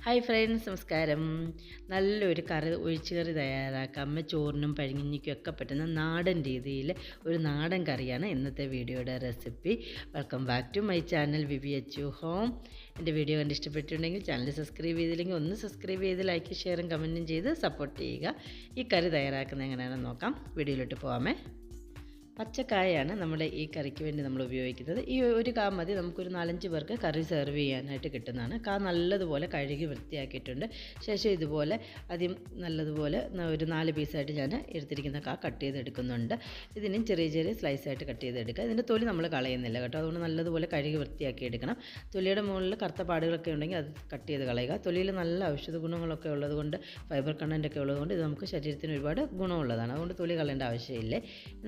Hi friends, നമസ്കാരം. നല്ലൊരു ഒഴിച്ച് കറി തയ്യാറാക്കാം. അമ്മ ചോറിനും പഴങ്ങിനിക്കും ഒക്കെ പറ്റുന്ന നാടൻ രീതിയിൽ ഒരു നാടൻ കറിയാണ് ഇന്നത്തെ വീഡിയോയുടെ recipe. Welcome back to my channel VV H home. എൻ്റെ വീഡിയോ കണ്ട് ഇഷ്ടപ്പെട്ടിട്ടുണ്ടെങ്കിൽ ചാനൽ സബ്സ്ക്രൈബ് ചെയ്തില്ലെങ്കിൽ ഒന്ന് സബ്സ്ക്രൈബ് ചെയ്ത് ലൈക്ക് ഷെയറും കമൻറ്റും ചെയ്ത് സപ്പോർട്ട് ചെയ്യുക. ഈ കറി തയ്യാറാക്കുന്നത് എങ്ങനെയാണെന്ന് നോക്കാം. വീഡിയോയിലോട്ട് പോകാമേ. പച്ചക്കായാണ് നമ്മുടെ ഈ കറിക്ക് വേണ്ടി നമ്മൾ ഉപയോഗിക്കുന്നത്. ഈ ഒരു കാ മതി നമുക്കൊരു 4-5 പേർക്ക് കറി സെർവ് ചെയ്യാനായിട്ട് കിട്ടുന്നതാണ്. നല്ലതുപോലെ കഴുകി വൃത്തിയാക്കിയിട്ടുണ്ട്. ശേഷം ഇതുപോലെ ആദ്യം നല്ലതുപോലെ ഒരു 4 പീസായിട്ട് ഞാൻ എടുത്തിരിക്കുന്ന കട്ട് ചെയ്തെടുക്കുന്നുണ്ട്. ഇതിനും ചെറിയ ചെറിയ സ്ലൈസായിട്ട് കട്ട് ചെയ്തെടുക്കുക. ഇതിൻ്റെ തൊലി നമ്മൾ കളയുന്നില്ല കേട്ടോ. അതുകൊണ്ട് നല്ലതുപോലെ കഴുകി വൃത്തിയാക്കി എടുക്കണം. തൊലിയുടെ മുകളിൽ കറുത്ത പാടുകളൊക്കെ ഉണ്ടെങ്കിൽ അത് കട്ട് ചെയ്ത് കളയുക. തൊലിയിൽ നല്ല ഔഷധ ഗുണങ്ങളൊക്കെ ഉള്ളതുകൊണ്ട്, ഫൈബർ കണ്ടൻറ്റൊക്കെ ഉള്ളതുകൊണ്ട് ഇത് നമുക്ക് ശരീരത്തിന് ഒരുപാട് ഗുണമുള്ളതാണ്. അതുകൊണ്ട് തൊലി കളയേണ്ട ആവശ്യമില്ലേ.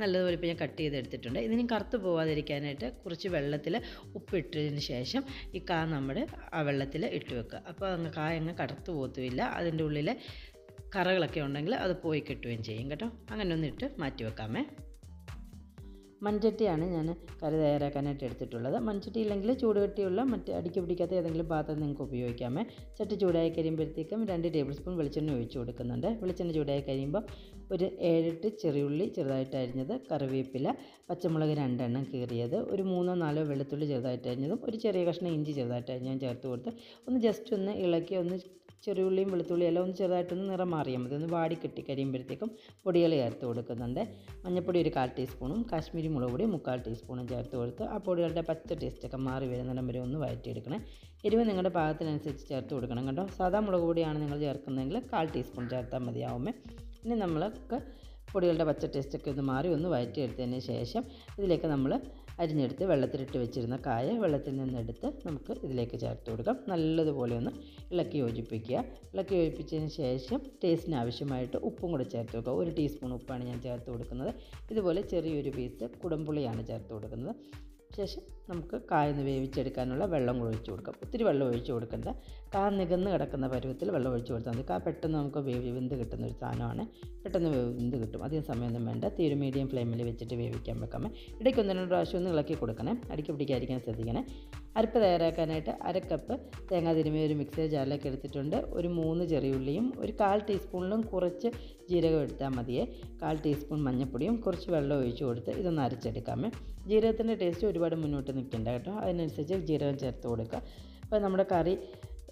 നല്ലതുപോലെ ഇപ്പോൾ ഞാൻ കട്ട് ചെയ്തെടുത്തിട്ടുണ്ട്. ഇതിനും കറുത്ത് പോകാതിരിക്കാനായിട്ട് കുറച്ച് വെള്ളത്തിൽ ഉപ്പിട്ടതിന് ശേഷം ഈ നമ്മുടെ ആ വെള്ളത്തിൽ ഇട്ട് വെക്കുക. അപ്പോൾ അങ്ങ് കറുത്ത് പോകത്തുമില്ല. അതിൻ്റെ ഉള്ളിൽ കറകളൊക്കെ ഉണ്ടെങ്കിൽ അത് പോയി കിട്ടുകയും ചെയ്യും കേട്ടോ. അങ്ങനെ ഒന്നിട്ട് മാറ്റി വെക്കാമേ. മൺചട്ടിയാണ് ഞാൻ കറി തയ്യാറാക്കാനായിട്ട് എടുത്തിട്ടുള്ളത്. മൺചട്ടി ഇല്ലെങ്കിൽ ചൂടുകട്ടിയുള്ള മറ്റ് അടിക്ക് പിടിക്കാത്ത ഏതെങ്കിലും പാത്രം നിങ്ങൾക്ക് ഉപയോഗിക്കാമേ. ചട്ടി ചൂടായി കഴിയുമ്പോഴത്തേക്കും 2 ടേബിൾ സ്പൂൺ വെളിച്ചെണ്ണ ഒഴിച്ച് കൊടുക്കുന്നുണ്ട്. വെളിച്ചെണ്ണ ചൂടായി കഴിയുമ്പോൾ ഒരു 7-8 ചെറിയുള്ളി ചെറുതായിട്ട് അരിഞ്ഞത്, കറിവേപ്പില, പച്ചമുളക് 2 എണ്ണം കീറിയത്, ഒരു 3-4 വെളുത്തുള്ളി ചെറുതായിട്ട് അരിഞ്ഞതും, ഒരു ചെറിയ കഷ്ണം ഇഞ്ചി ചെറുതായിട്ട് അരിഞ്ഞ് ഞാൻ ചേർത്ത് കൊടുത്ത് ജസ്റ്റ് ഒന്ന് ഇളക്കി ചെറിയുള്ളിയും വെളുത്തുള്ളിയും എല്ലാം ചെറുതായിട്ടൊന്ന് നിറം മാറിയാൽ മതി. ഒന്ന് വാടി കെട്ടി കഴിയുമ്പോഴത്തേക്കും പൊടികൾ ചേർത്ത് കൊടുക്കുന്നുണ്ട്. മഞ്ഞൾപ്പൊടി ഒരു 1/4 ടീസ്പൂണും കാശ്മീരി മുളക് പൊടി 3/4 ടീസ്പൂണും ചേർത്ത് കൊടുത്ത് ആ പൊടികളുടെ പച്ച ടേസ്റ്റൊക്കെ മാറി വരുന്നിടം വരെ ഒന്ന് വഴറ്റിയെടുക്കണേ. എരിവ് നിങ്ങളുടെ പാകത്തിനനുസരിച്ച് ചേർത്ത് കൊടുക്കണം കേട്ടോ. സാധാ മുളക് പൊടിയാണ് നിങ്ങൾ ചേർക്കുന്നതെങ്കിൽ 1/4 ടീസ്പൂൺ ചേർത്താൽ മതിയാവുമേ. ഇനി നമ്മൾക്ക് പൊടികളുടെ പച്ച ടേസ്റ്റൊക്കെ ഒന്ന് മാറി ഒന്ന് വഴറ്റിയെടുത്തതിന് ശേഷം ഇതിലേക്ക് നമ്മൾ അരിഞ്ഞെടുത്ത് വെള്ളത്തിലിട്ട് വെച്ചിരുന്ന വെള്ളത്തിൽ നിന്നെടുത്ത് നമുക്ക് ഇതിലേക്ക് ചേർത്ത് കൊടുക്കാം. നല്ലതുപോലെ ഒന്ന് ഇളക്കി യോജിപ്പിക്കുക. ഇളക്കി യോജിപ്പിച്ചതിന് ശേഷം ടേസ്റ്റിന് ആവശ്യമായിട്ട് ഉപ്പും കൂടെ ചേർത്ത് വെക്കുക. 1 ടീസ്പൂൺ ഉപ്പാണ് ഞാൻ ചേർത്ത് കൊടുക്കുന്നത്. ഇതുപോലെ ചെറിയൊരു പീസ് കുടംപുളിയാണ് ചേർത്ത് കൊടുക്കുന്നത്. ശേഷം നമുക്ക് കായൊന്ന് വേവിച്ചെടുക്കാനുള്ള വെള്ളം കൂടെ ഒഴിച്ച് കൊടുക്കാം. ഒത്തിരി വെള്ളം ഒഴിച്ച് കൊടുക്കേണ്ട. നികന്ന് കിടക്കുന്ന പരുവത്തിൽ വെള്ളം ഒഴിച്ച് കൊടുത്താൽ മതി. പെട്ടെന്ന് നമുക്ക് വെന്ത് കിട്ടുന്ന ഒരു സാധനമാണ്. പെട്ടെന്ന് വെന്ത് കിട്ടും. അധികം സമയമൊന്നും വേണ്ട. തീരെ മീഡിയം ഫ്ലെയിമിൽ വെച്ചിട്ട് വേവിക്കാൻ വെക്കാമേ. ഇടയ്ക്ക് 1-2 പ്രാവശ്യം ഒന്ന് ഇളക്കി കൊടുക്കണേ. അടിക്ക് പിടിക്കാതിരിക്കാൻ ശ്രദ്ധിക്കണേ. അരപ്പ് തയ്യാറാക്കാനായിട്ട് 1 കപ്പ് തേങ്ങ തിരുമ്മിയ ഒരു മിക്സർ ജാറിലേക്ക് എടുത്തിട്ടുണ്ട്. ഒരു 3 ചെറിയുള്ളിയും ഒരു 1/4 ടീസ്പൂണിലും കുറച്ച് ജീരകം എടുത്താൽ മതിയേ. 1/4 ടീസ്പൂൺ മഞ്ഞൾപ്പൊടിയും കുറച്ച് വെള്ളം ഒഴിച്ച് കൊടുത്ത് ഇതൊന്ന് അരച്ചെടുക്കാമേ. ജീരകത്തിൻ്റെ ടേസ്റ്റ് ഒരുപാട് മുന്നോട്ട് നിൽക്കേണ്ട കേട്ടോ. അതിനനുസരിച്ച് ജീരകം ചേർത്ത് കൊടുക്കുക. അപ്പോൾ നമ്മുടെ കറി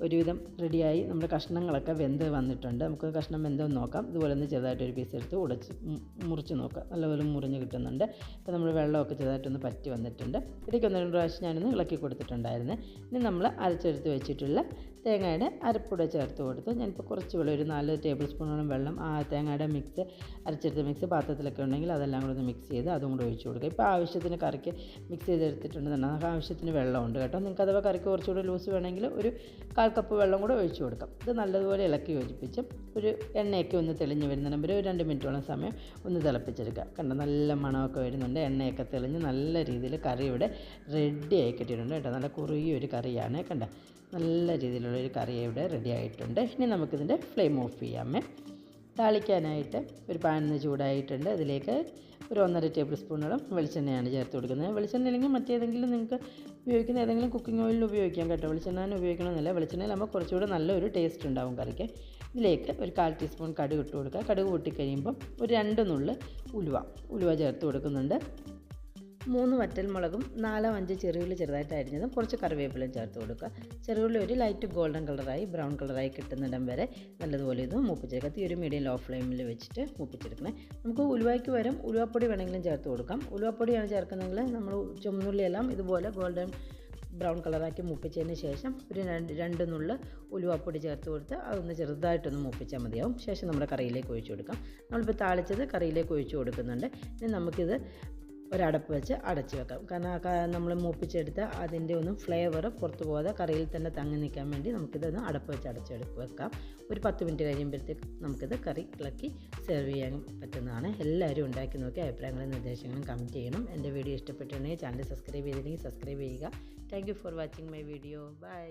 ഒരുവിധം റെഡിയായി. നമ്മുടെ കഷ്ണങ്ങളൊക്കെ വെന്ത് വന്നിട്ടുണ്ട്. നമുക്ക് കഷ്ണം വെന്തെന്ന് നോക്കാം. ഇതുപോലെ ഒന്ന് ചെറുതായിട്ടൊരു പീസ് എടുത്ത് മുറിച്ച് നോക്കാം. നല്ലപോലെ മുറിഞ്ഞ് കിട്ടുന്നുണ്ട്. അപ്പോൾ നമ്മൾ വെള്ളമൊക്കെ ചെറുതായിട്ടൊന്ന് പറ്റി വന്നിട്ടുണ്ട്. ഇടയ്ക്ക് 1-2 പ്രാവശ്യം ഞാനൊന്ന് ഇളക്കി കൊടുത്തിട്ടുണ്ടായിരുന്നു. ഇനി നമ്മൾ അരച്ചെടുത്ത് വെച്ചിട്ടുള്ള തേങ്ങയുടെ അരപ്പൂടെ ചേർത്ത് കൊടുത്ത് ഞാനിപ്പോൾ കുറച്ച് വെള്ളം ഒരു 4 ടേബിൾ സ്പൂണോളം വെള്ളം ആ തേങ്ങയുടെ അരച്ചെടുത്ത മിക്സ് പാത്രത്തിലൊക്കെ ഉണ്ടെങ്കിൽ അതെല്ലാം കൂടെ ഒന്ന് മിക്സ് ചെയ്ത് അതും കൂടെ ഒഴിച്ച് കൊടുക്കുക. ഇപ്പോൾ ആവശ്യത്തിന് കറിക്ക് മിക്സ് ചെയ്തെടുത്തിട്ടുണ്ടെന്നുണ്ടെങ്കിൽ ആവശ്യത്തിന് വെള്ളമുണ്ട് കേട്ടോ. നിങ്ങൾക്ക് അഥവാ കറിക്ക് കുറച്ചുകൂടി ലൂസ് വേണമെങ്കിൽ ഒരു 1/4 കപ്പ് വെള്ളം കൂടെ ഒഴിച്ച് കൊടുക്കാം. ഇത് നല്ലതുപോലെ ഇളക്കി യോജിപ്പിച്ച് ഒരു എണ്ണയൊക്കെ ഒന്ന് തെളിഞ്ഞ് വരുന്ന ഒരു 2 മിനിറ്റോളം സമയം ഒന്ന് തിളപ്പിച്ചെടുക്കുക. കണ്ട നല്ല മണമൊക്കെ വരുന്നുണ്ട്. എണ്ണയൊക്കെ തെളിഞ്ഞ് നല്ല രീതിയിൽ കറി ഇവിടെ റെഡി ആയി കിട്ടിയിട്ടുണ്ട് കേട്ടോ. നല്ല കുറുകിയൊരു കറിയാണ്. കണ്ട നല്ല രീതിയിലുള്ളൊരു കറി ഇവിടെ റെഡി ആയിട്ടുണ്ട്. ഇനി നമുക്കിതിൻ്റെ ഫ്ലെയിം ഓഫ് ചെയ്യാമേ. താളിക്കാനായിട്ട് ഒരു പാനിന്ന് ചൂടായിട്ടുണ്ട്. അതിലേക്ക് ഒരു 1.5 ടേബിൾ സ്പൂണോളം വെളിച്ചെണ്ണയാണ് ചേർത്ത് കൊടുക്കുന്നത്. വെളിച്ചെണ്ണ അല്ലെങ്കിൽ മറ്റേതെങ്കിലും നിങ്ങൾക്ക് ഉപയോഗിക്കുന്ന ഏതെങ്കിലും കുക്കിംഗ് ഓയിലിൽ ഉപയോഗിക്കാം കേട്ടോ. വെളിച്ചെണ്ണ ഉപയോഗിക്കണമെന്നില്ല. വെളിച്ചെണ്ണയിലാകുമ്പോൾ കുറച്ചുകൂടെ നല്ലൊരു ടേസ്റ്റ് ഉണ്ടാവും കറിക്ക്. ഇതിലേക്ക് ഒരു 1/4 ടീസ്പൂൺ കടുക് ഇട്ട് കൊടുക്കുക. കടുക് പൊട്ടിക്കഴിയുമ്പം ഒരു 2 നുള്ള് ഉലുവ ചേർത്ത് കൊടുക്കുന്നുണ്ട്. 3 വറ്റൽമുളകും 4-5 ചെറിയുള്ളി ചെറുതായിട്ട് അരിഞ്ഞതും കുറച്ച് കറിവേപ്പിലയും ചേർത്ത് കൊടുക്കുക. ചെറിയുള്ളി ഒരു ലൈറ്റ് ഗോൾഡൻ ബ്രൗൺ കളറായി കിട്ടുന്നിടം വരെ നല്ലതുപോലെ ഇത് മൂപ്പിച്ചെടുക്കുക. തീ ഒരു മീഡിയം ലോ ഫ്ലെയിമിൽ വെച്ചിട്ട് മൂപ്പിച്ചെടുക്കണേ. നമുക്ക് ഉലുവയ്ക്ക് പകരം ഉലുവപ്പൊടി വേണമെങ്കിലും ചേർത്ത് കൊടുക്കാം. ഉലുവപ്പൊടിയാണ് ചേർക്കുന്നതെങ്കിൽ നമ്മൾ ചുമന്നുള്ളിയെല്ലാം ഇതുപോലെ ഗോൾഡൻ ബ്രൗൺ കളറാക്കി മൂപ്പിച്ചതിന് ശേഷം ഒരു 2 നുള്ള് ഉലുവപ്പൊടി ചേർത്ത് കൊടുത്ത് അതൊന്ന് ചെറുതായിട്ടൊന്ന് മൂപ്പിച്ചാൽ മതിയാവും. ശേഷം നമ്മുടെ കറിയിലേക്ക് ഒഴിച്ചു കൊടുക്കാം. നമ്മളിപ്പോൾ താളിച്ചത് കറിയിലേക്ക് ഒഴിച്ചു കൊടുക്കുന്നുണ്ട്. ഇനി നമുക്കിത് ഒരടപ്പ് വെച്ച് അടച്ച് വെക്കാം. കാരണം നമ്മൾ മൂപ്പിച്ചെടുത്ത അതിൻ്റെ ഒന്നും ഫ്ലേവർ പുറത്ത് പോകാതെ കറിയിൽ തന്നെ തങ്ങി നിൽക്കാൻ വേണ്ടി നമുക്കിതൊന്ന് അടപ്പ് വെച്ച് അടച്ചെടുത്ത് വെക്കാം. ഒരു 10 മിനിറ്റ് കഴിയുമ്പോഴത്തേക്ക് നമുക്കിത് കറി ഇളക്കി സെർവ് ചെയ്യാൻ പറ്റുന്നതാണ്. എല്ലാവരും ഉണ്ടാക്കി നോക്കി അഭിപ്രായങ്ങളും നിർദ്ദേശങ്ങളും കമൻറ്റ് ചെയ്യണം. എൻ്റെ വീഡിയോ ഇഷ്ടപ്പെട്ടിട്ടുണ്ടെങ്കിൽ ചാനൽ സബ്സ്ക്രൈബ് ചെയ്തില്ലെങ്കിൽ സബ്സ്ക്രൈബ് ചെയ്യുക. Thank you for watching my video. By.